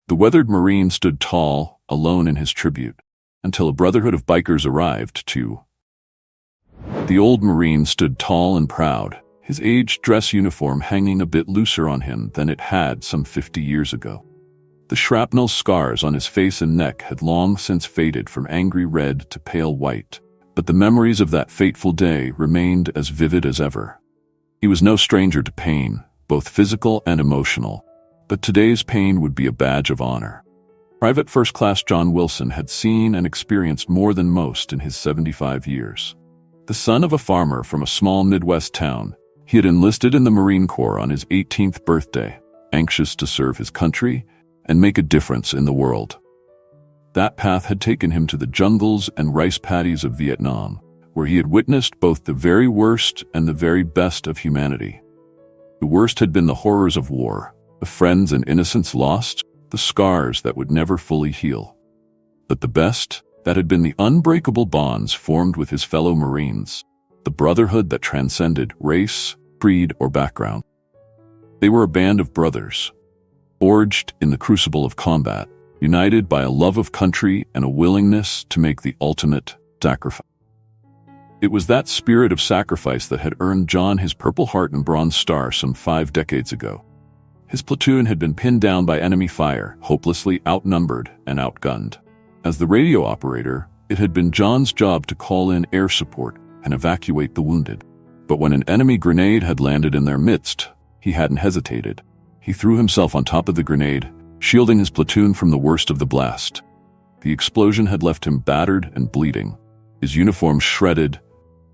The weathered Marine stood tall, alone in his tribute, until a brotherhood of bikers arrived too. The old Marine stood tall and proud, his aged dress uniform hanging a bit looser on him than it had some 50 years ago. The shrapnel scars on his face and neck had long since faded from angry red to pale white, but the memories of that fateful day remained as vivid as ever. He was no stranger to pain, both physical and emotional, but today's pain would be a badge of honor. Private First Class John Wilson had seen and experienced more than most in his 75 years. The son of a farmer from a small Midwest town, he had enlisted in the Marine Corps on his 18th birthday, anxious to serve his country and make a difference in the world. That path had taken him to the jungles and rice paddies of Vietnam, where he had witnessed both the very worst and the very best of humanity. The worst had been the horrors of war, the friends and innocents lost, the scars that would never fully heal. But the best, that had been the unbreakable bonds formed with his fellow Marines, the brotherhood that transcended race, creed, or background. They were a band of brothers, forged in the crucible of combat, united by a love of country and a willingness to make the ultimate sacrifice. It was that spirit of sacrifice that had earned John his Purple Heart and Bronze Star some 5 decades ago. His platoon had been pinned down by enemy fire, hopelessly outnumbered and outgunned. As the radio operator, it had been John's job to call in air support and evacuate the wounded. But when an enemy grenade had landed in their midst, he hadn't hesitated. He threw himself on top of the grenade, shielding his platoon from the worst of the blast. The explosion had left him battered and bleeding, his uniform shredded,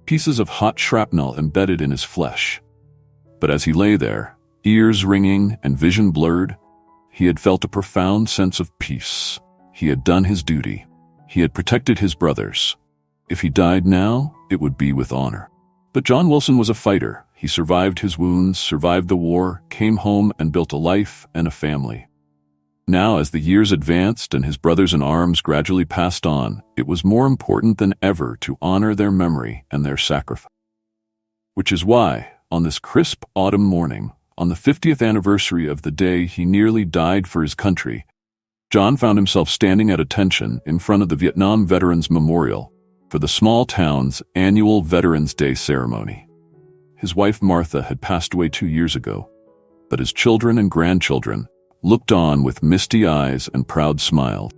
pieces of hot shrapnel embedded in his flesh. But as he lay there, ears ringing and vision blurred, he had felt a profound sense of peace. He had done his duty. He had protected his brothers. If he died now, it would be with honor. But John Wilson was a fighter. He survived his wounds, survived the war, came home and built a life and a family. Now, as the years advanced and his brothers in arms gradually passed on, it was more important than ever to honor their memory and their sacrifice. Which is why, on this crisp autumn morning, on the 50th anniversary of the day he nearly died for his country, John found himself standing at attention in front of the Vietnam Veterans Memorial for the small town's annual Veterans Day ceremony. His wife Martha had passed away 2 years ago, but his children and grandchildren looked on with misty eyes and proud smiles.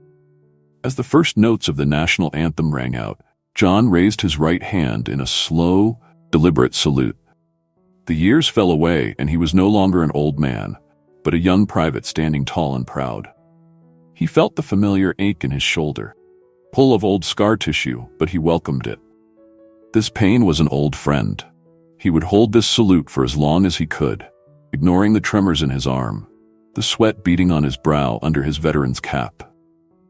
As the first notes of the national anthem rang out, John raised his right hand in a slow, deliberate salute. The years fell away and he was no longer an old man, but a young private standing tall and proud. He felt the familiar ache in his shoulder, pull of old scar tissue, but he welcomed it. This pain was an old friend. He would hold this salute for as long as he could, ignoring the tremors in his arm, the sweat beading on his brow under his veteran's cap.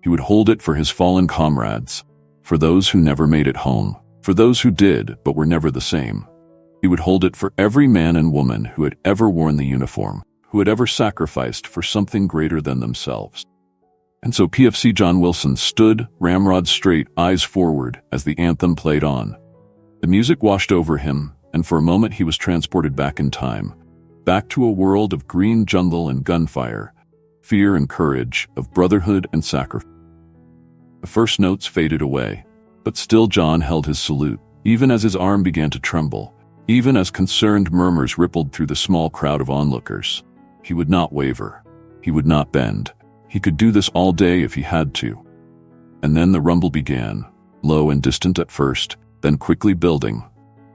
He would hold it for his fallen comrades, for those who never made it home, for those who did but were never the same. He would hold it for every man and woman who had ever worn the uniform, who had ever sacrificed for something greater than themselves. And so PFC John Wilson stood, ramrod straight, eyes forward, as the anthem played on. The music washed over him, and for a moment he was transported back in time, back to a world of green jungle and gunfire, fear and courage, of brotherhood and sacrifice. The first notes faded away, but still John held his salute, even as his arm began to tremble, even as concerned murmurs rippled through the small crowd of onlookers. He would not waver. He would not bend. He could do this all day if he had to. And then the rumble began, low and distant at first, then quickly building.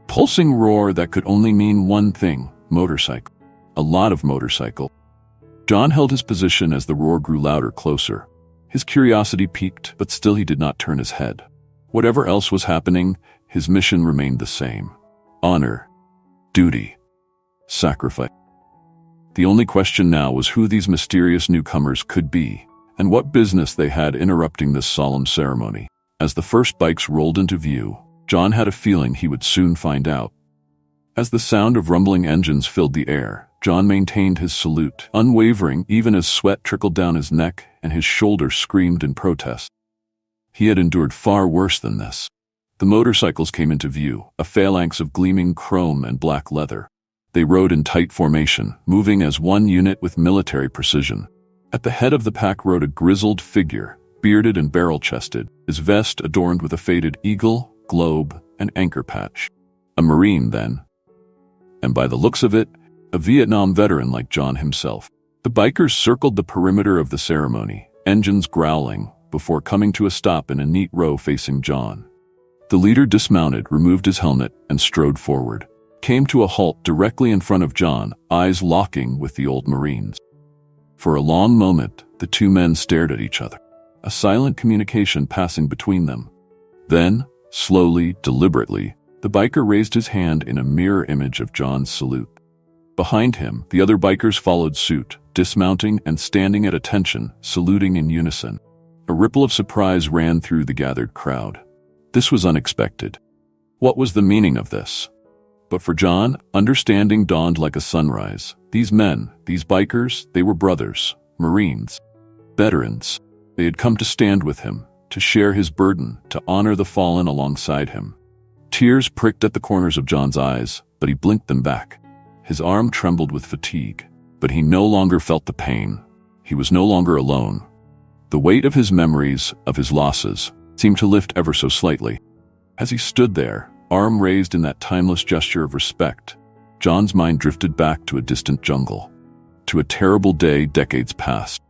Pulsing roar that could only mean one thing: motorcycle. A lot of motorcycle. John held his position as the roar grew louder, closer. His curiosity piqued, but still he did not turn his head. Whatever else was happening, his mission remained the same. Honor, duty, sacrifice. The only question now was who these mysterious newcomers could be, and what business they had interrupting this solemn ceremony. As the first bikes rolled into view, John had a feeling he would soon find out. As the sound of rumbling engines filled the air, John maintained his salute, unwavering even as sweat trickled down his neck and his shoulders screamed in protest. He had endured far worse than this. The motorcycles came into view, a phalanx of gleaming chrome and black leather. They rode in tight formation, moving as one unit with military precision. At the head of the pack rode a grizzled figure, bearded and barrel-chested, his vest adorned with a faded eagle, globe, and anchor patch. A Marine, then. And by the looks of it, a Vietnam veteran like John himself. The bikers circled the perimeter of the ceremony, engines growling, before coming to a stop in a neat row facing John. The leader dismounted, removed his helmet, and strode forward. Came to a halt directly in front of John, eyes locking with the old Marines. For a long moment, the two men stared at each other, a silent communication passing between them. Then, slowly, deliberately, the biker raised his hand in a mirror image of John's salute. Behind him, the other bikers followed suit, dismounting and standing at attention, saluting in unison. A ripple of surprise ran through the gathered crowd. This was unexpected. What was the meaning of this? But for John, understanding dawned like a sunrise. These men, these bikers, they were brothers, Marines, veterans. They had come to stand with him, to share his burden, to honor the fallen alongside him. Tears pricked at the corners of John's eyes, but he blinked them back. His arm trembled with fatigue, but he no longer felt the pain. He was no longer alone. The weight of his memories, of his losses, seemed to lift ever so slightly. As he stood there, arm raised in that timeless gesture of respect, John's mind drifted back to a distant jungle, to a terrible day decades past.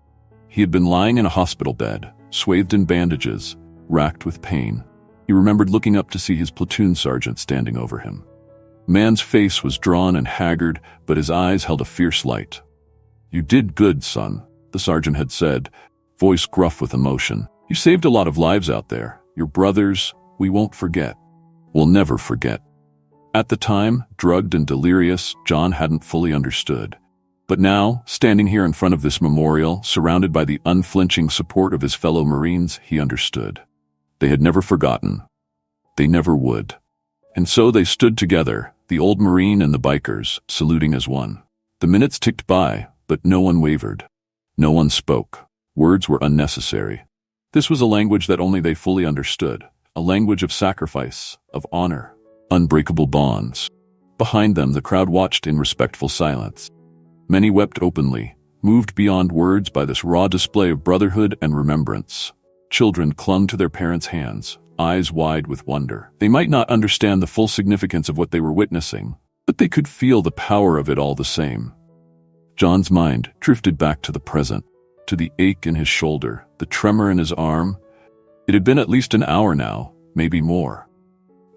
He had been lying in a hospital bed, swathed in bandages, racked with pain. He remembered looking up to see his platoon sergeant standing over him. The man's face was drawn and haggard, but his eyes held a fierce light. "You did good, son," the sergeant had said, voice gruff with emotion. "You saved a lot of lives out there. Your brothers, we won't forget. We'll never forget." At the time, drugged and delirious, John hadn't fully understood. But now, standing here in front of this memorial, surrounded by the unflinching support of his fellow Marines, he understood. They had never forgotten. They never would. And so they stood together, the old Marine and the bikers, saluting as one. The minutes ticked by, but no one wavered. No one spoke. Words were unnecessary. This was a language that only they fully understood, a language of sacrifice, of honor, unbreakable bonds. Behind them, the crowd watched in respectful silence. Many wept openly, moved beyond words by this raw display of brotherhood and remembrance. Children clung to their parents' hands, eyes wide with wonder. They might not understand the full significance of what they were witnessing, but they could feel the power of it all the same. John's mind drifted back to the present, to the ache in his shoulder, the tremor in his arm. It had been at least an hour now, maybe more.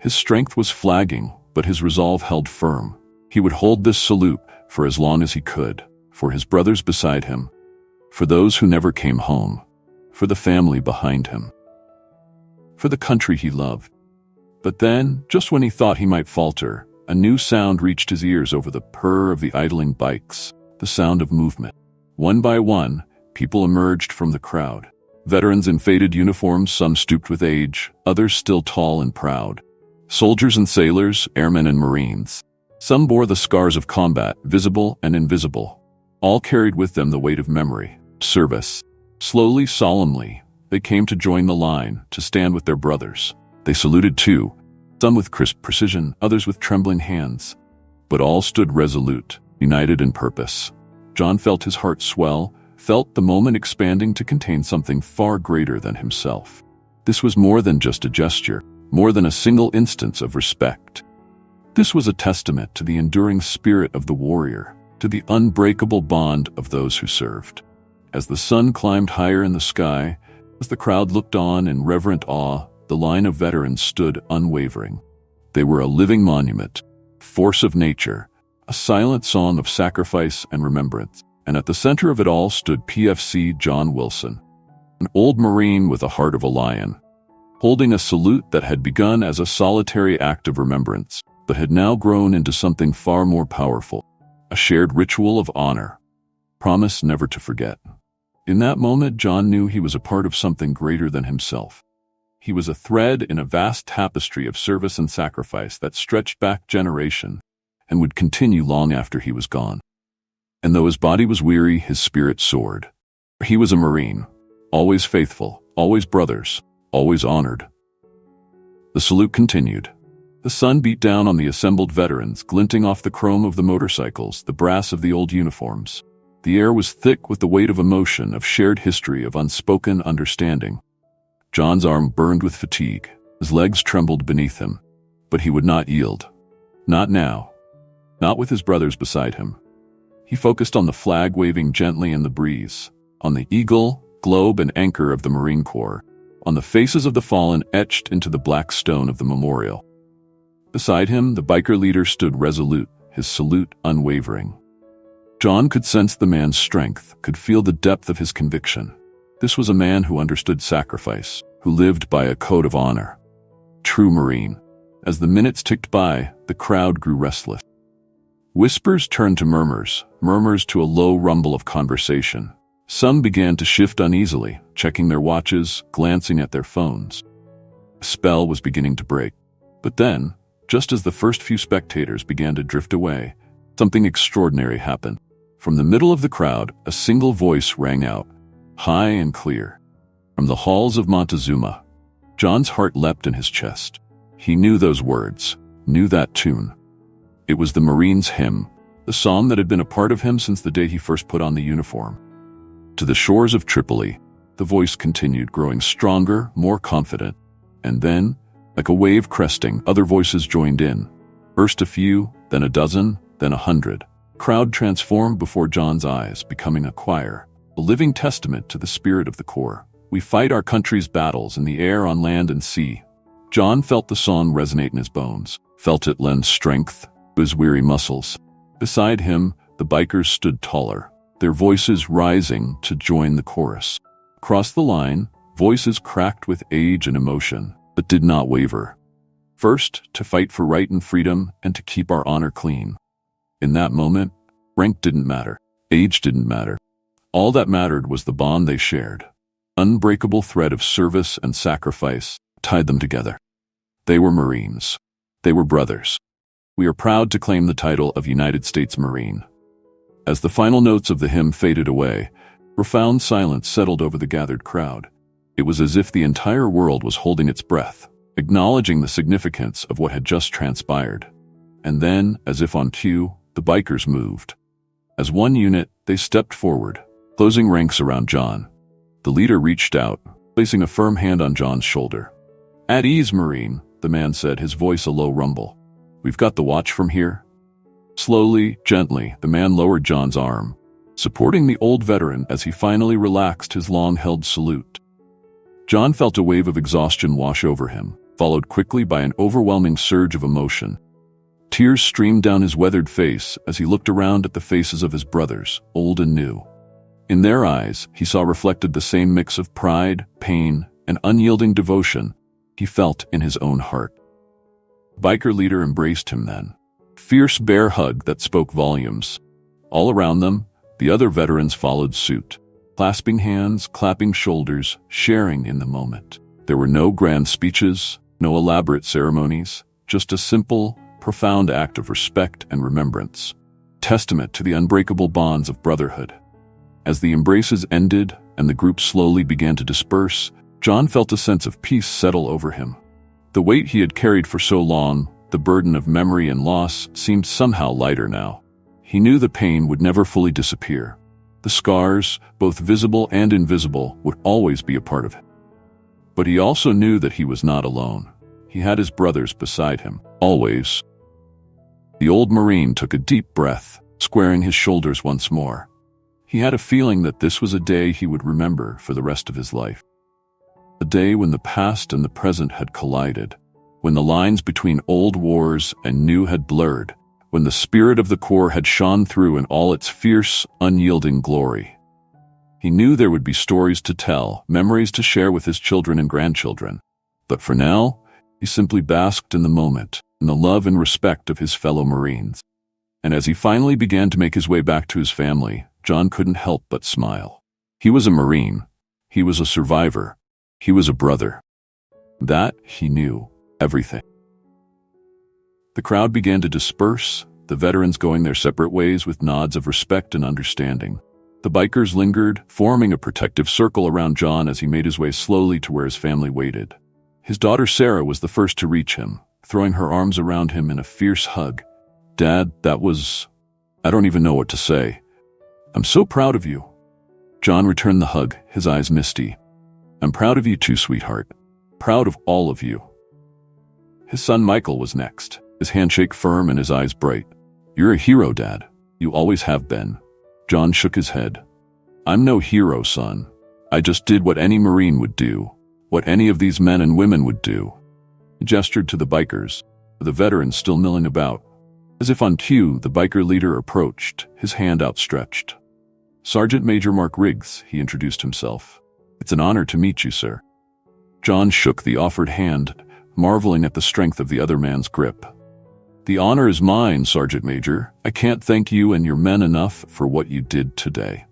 His strength was flagging, but his resolve held firm. He would hold this salute for as long as he could, for his brothers beside him, for those who never came home, for the family behind him, for the country he loved. But then, just when he thought he might falter, a new sound reached his ears over the purr of the idling bikes, the sound of movement. One by one, people emerged from the crowd. Veterans in faded uniforms, some stooped with age, others still tall and proud. Soldiers and sailors, airmen and Marines. Some bore the scars of combat, visible and invisible. All carried with them the weight of memory, service. Slowly, solemnly, they came to join the line, to stand with their brothers. They saluted too, some with crisp precision, others with trembling hands. But all stood resolute, united in purpose. John felt his heart swell, felt the moment expanding to contain something far greater than himself. This was more than just a gesture, more than a single instance of respect. This was a testament to the enduring spirit of the warrior, to the unbreakable bond of those who served. As the sun climbed higher in the sky, as the crowd looked on in reverent awe, the line of veterans stood unwavering. They were a living monument, force of nature, a silent song of sacrifice and remembrance. And at the center of it all stood PFC John Wilson, an old Marine with a heart of a lion, holding a salute that had begun as a solitary act of remembrance, but had now grown into something far more powerful, a shared ritual of honor, promise never to forget. In that moment, John knew he was a part of something greater than himself. He was a thread in a vast tapestry of service and sacrifice that stretched back generations and would continue long after he was gone. And though his body was weary, his spirit soared. He was a Marine, always faithful, always brothers, always honored. The salute continued. The sun beat down on the assembled veterans, glinting off the chrome of the motorcycles, the brass of the old uniforms. The air was thick with the weight of emotion, of shared history, of unspoken understanding. John's arm burned with fatigue. His legs trembled beneath him. But he would not yield. Not now. Not with his brothers beside him. He focused on the flag waving gently in the breeze, on the eagle, globe, and anchor of the Marine Corps, on the faces of the fallen etched into the black stone of the memorial. Beside him, the biker leader stood resolute, his salute unwavering. John could sense the man's strength, could feel the depth of his conviction. This was a man who understood sacrifice, who lived by a code of honor. True Marine. As the minutes ticked by, the crowd grew restless. Whispers turned to murmurs, murmurs to a low rumble of conversation. Some began to shift uneasily, checking their watches, glancing at their phones. A spell was beginning to break. But then, just as the first few spectators began to drift away, something extraordinary happened. From the middle of the crowd, a single voice rang out, high and clear. From the halls of Montezuma. John's heart leapt in his chest. He knew those words, knew that tune. It was the Marine's hymn, the song that had been a part of him since the day he first put on the uniform. To the shores of Tripoli, the voice continued, growing stronger, more confident. And then, like a wave cresting, other voices joined in. First a few, then a dozen, then 100. Crowd transformed before John's eyes, becoming a choir, a living testament to the spirit of the Corps. We fight our country's battles in the air, on land, and sea. John felt the song resonate in his bones, felt it lend strength to his weary muscles. Beside him, the bikers stood taller, their voices rising to join the chorus. Across the line, voices cracked with age and emotion, but did not waver. First, to fight for right and freedom and to keep our honor clean. In that moment, rank didn't matter, age didn't matter. All that mattered was the bond they shared. Unbreakable thread of service and sacrifice tied them together. They were Marines. They were brothers. We are proud to claim the title of United States Marine. As the final notes of the hymn faded away, profound silence settled over the gathered crowd. It was as if the entire world was holding its breath, acknowledging the significance of what had just transpired. And then, as if on cue, the bikers moved. As one unit, they stepped forward, closing ranks around John. The leader reached out, placing a firm hand on John's shoulder. "At ease, Marine," the man said, his voice a low rumble. "We've got the watch from here." Slowly, gently, the man lowered John's arm, supporting the old veteran as he finally relaxed his long-held salute. John felt a wave of exhaustion wash over him, followed quickly by an overwhelming surge of emotion. Tears streamed down his weathered face as he looked around at the faces of his brothers, old and new. In their eyes, he saw reflected the same mix of pride, pain, and unyielding devotion he felt in his own heart. Biker leader embraced him then. Fierce bear hug that spoke volumes. All around them, the other veterans followed suit, clasping hands, clapping shoulders, sharing in the moment. There were no grand speeches, no elaborate ceremonies, just a simple, profound act of respect and remembrance, testament to the unbreakable bonds of brotherhood. As the embraces ended and the group slowly began to disperse, John felt a sense of peace settle over him. The weight he had carried for so long, the burden of memory and loss, seemed somehow lighter now. He knew the pain would never fully disappear. The scars, both visible and invisible, would always be a part of him. But he also knew that he was not alone. He had his brothers beside him, always. The old Marine took a deep breath, squaring his shoulders once more. He had a feeling that this was a day he would remember for the rest of his life. A day when the past and the present had collided, when the lines between old wars and new had blurred, when the spirit of the Corps had shone through in all its fierce, unyielding glory. He knew there would be stories to tell, memories to share with his children and grandchildren. But for now, he simply basked in the moment, in the love and respect of his fellow Marines. And as he finally began to make his way back to his family, John couldn't help but smile. He was a Marine. He was a survivor. He was a brother. That, he knew, everything. The crowd began to disperse, the veterans going their separate ways with nods of respect and understanding. The bikers lingered, forming a protective circle around John as he made his way slowly to where his family waited. His daughter Sarah was the first to reach him, throwing her arms around him in a fierce hug. "Dad, that was... I don't even know what to say." I'm so proud of you. John returned the hug, his eyes misty. I'm proud of you too, sweetheart. Proud of all of you. His son Michael was next, his handshake firm and his eyes bright. You're a hero, Dad. You always have been. John shook his head. I'm no hero, son. I just did what any Marine would do, what any of these men and women would do. He gestured to the bikers, the veterans still milling about. As if on cue, the biker leader approached, his hand outstretched. Sergeant Major Mark Riggs, he introduced himself. It's an honor to meet you, sir. John shook the offered hand, marveling at the strength of the other man's grip. The honor is mine, Sergeant Major. I can't thank you and your men enough for what you did today.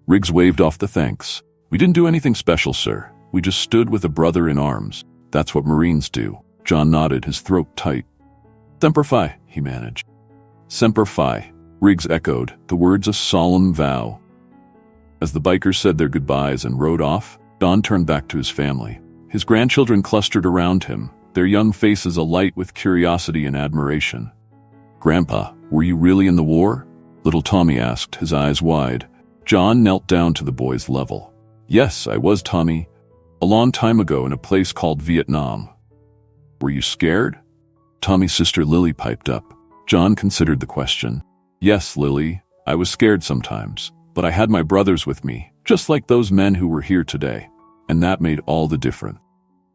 Riggs waved off the thanks. We didn't do anything special, sir. We just stood with a brother in arms. That's what Marines do. John nodded, his throat tight. Semper Fi, he managed. Semper Fi, Riggs echoed, the words a solemn vow. As the bikers said their goodbyes and rode off, John turned back to his family. His grandchildren clustered around him, their young faces alight with curiosity and admiration. Grandpa, were you really in the war? Little Tommy asked, his eyes wide. John knelt down to the boy's level. Yes, I was, Tommy. A long time ago in a place called Vietnam. Were you scared? Tommy's sister Lily piped up. John considered the question. Yes, Lily, I was scared sometimes, but I had my brothers with me, just like those men who were here today, and that made all the difference.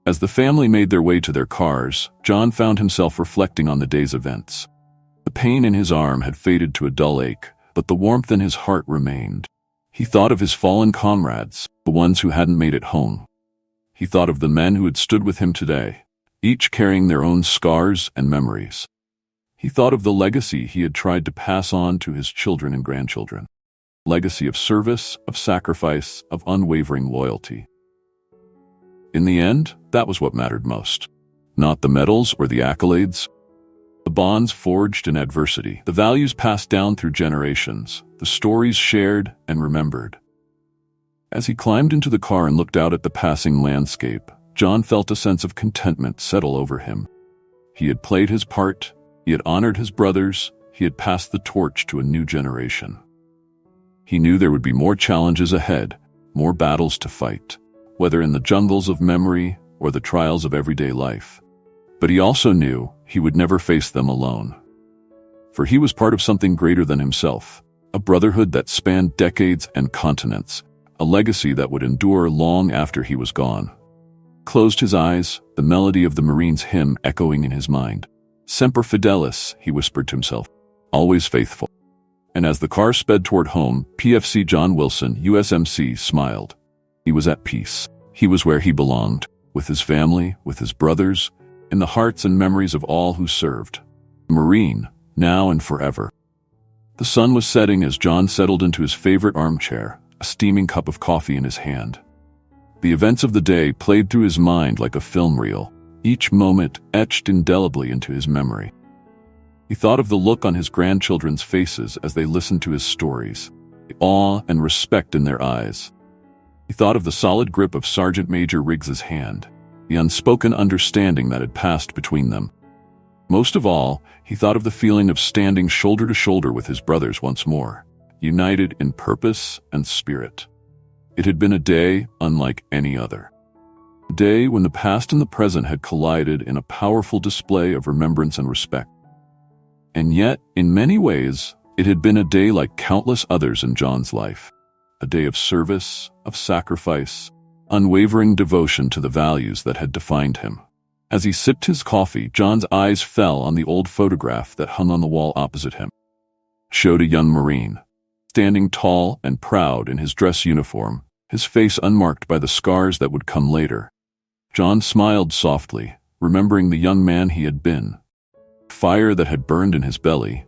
As the family made their way to their cars, John found himself reflecting on the day's events. The pain in his arm had faded to a dull ache, but the warmth in his heart remained. He thought of his fallen comrades, the ones who hadn't made it home. He thought of the men who had stood with him today, each carrying their own scars and memories. He thought of the legacy he had tried to pass on to his children and grandchildren. Legacy of service, of sacrifice, of unwavering loyalty. In the end, that was what mattered most. Not the medals or the accolades. The bonds forged in adversity, the values passed down through generations, the stories shared and remembered. As he climbed into the car and looked out at the passing landscape, John felt a sense of contentment settle over him. He had played his part, he had honored his brothers, he had passed the torch to a new generation. He knew there would be more challenges ahead, more battles to fight, whether in the jungles of memory or the trials of everyday life. But he also knew he would never face them alone. For he was part of something greater than himself, a brotherhood that spanned decades and continents, a legacy that would endure long after he was gone. Closed his eyes, the melody of the Marines' hymn echoing in his mind. Semper Fidelis, he whispered to himself, always faithful. And as the car sped toward home, PFC John Wilson, USMC, smiled. He was at peace. He was where he belonged, with his family, with his brothers, in the hearts and memories of all who served. Marine, now and forever. The sun was setting as John settled into his favorite armchair, a steaming cup of coffee in his hand. The events of the day played through his mind like a film reel, each moment etched indelibly into his memory. He thought of the look on his grandchildren's faces as they listened to his stories, the awe and respect in their eyes. He thought of the solid grip of Sergeant Major Riggs's hand, the unspoken understanding that had passed between them. Most of all, he thought of the feeling of standing shoulder to shoulder with his brothers once more, united in purpose and spirit. It had been a day unlike any other. A day when the past and the present had collided in a powerful display of remembrance and respect. And yet, in many ways, it had been a day like countless others in John's life. A day of service, of sacrifice, unwavering devotion to the values that had defined him. As he sipped his coffee, John's eyes fell on the old photograph that hung on the wall opposite him. It showed a young Marine, standing tall and proud in his dress uniform, his face unmarked by the scars that would come later. John smiled softly, remembering the young man he had been. Fire that had burned in his belly,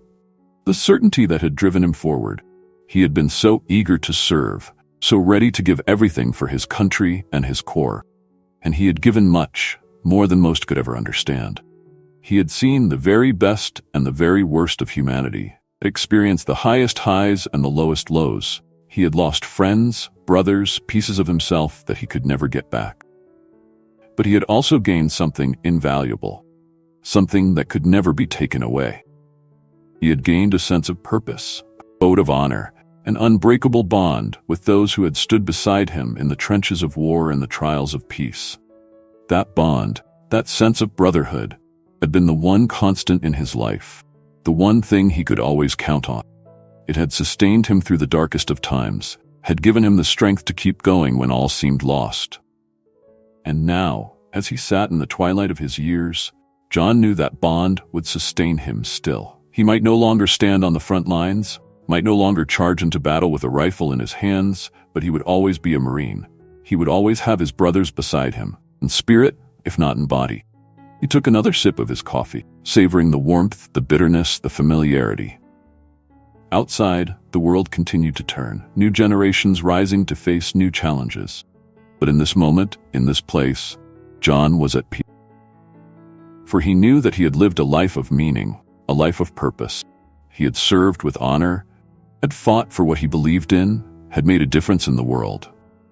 the certainty that had driven him forward. He had been so eager to serve, so ready to give everything for his country and his corps. And he had given much, more than most could ever understand. He had seen the very best and the very worst of humanity, experienced the highest highs and the lowest lows. He had lost friends, brothers, pieces of himself that he could never get back. But he had also gained something invaluable, something that could never be taken away. He had gained a sense of purpose, a code of honor, an unbreakable bond with those who had stood beside him in the trenches of war and the trials of peace. That bond, that sense of brotherhood, had been the one constant in his life, the one thing he could always count on. It had sustained him through the darkest of times, had given him the strength to keep going when all seemed lost. And now, as he sat in the twilight of his years, John knew that bond would sustain him still. He might no longer stand on the front lines, might no longer charge into battle with a rifle in his hands, but he would always be a Marine. He would always have his brothers beside him, in spirit, if not in body. He took another sip of his coffee, savoring the warmth, the bitterness, the familiarity. Outside, the world continued to turn, new generations rising to face new challenges. But in this moment, in this place, John was at peace. For he knew that he had lived a life of meaning, a life of purpose. He had served with honor, had fought for what he believed in, had made a difference in the world.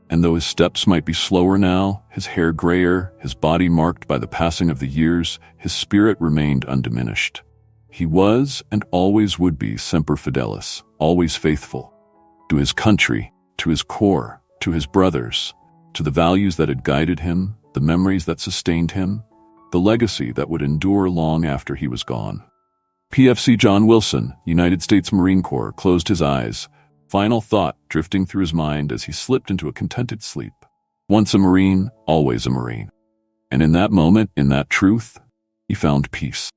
And though his steps might be slower now, his hair grayer, his body marked by the passing of the years, his spirit remained undiminished. He was and always would be semper fidelis, always faithful. To his country, to his core, to his brothers, to the values that had guided him, the memories that sustained him, the legacy that would endure long after he was gone. PFC John Wilson, United States Marine Corps, closed his eyes, final thought drifting through his mind as he slipped into a contented sleep. Once a Marine, always a Marine. And in that moment, in that truth, he found peace.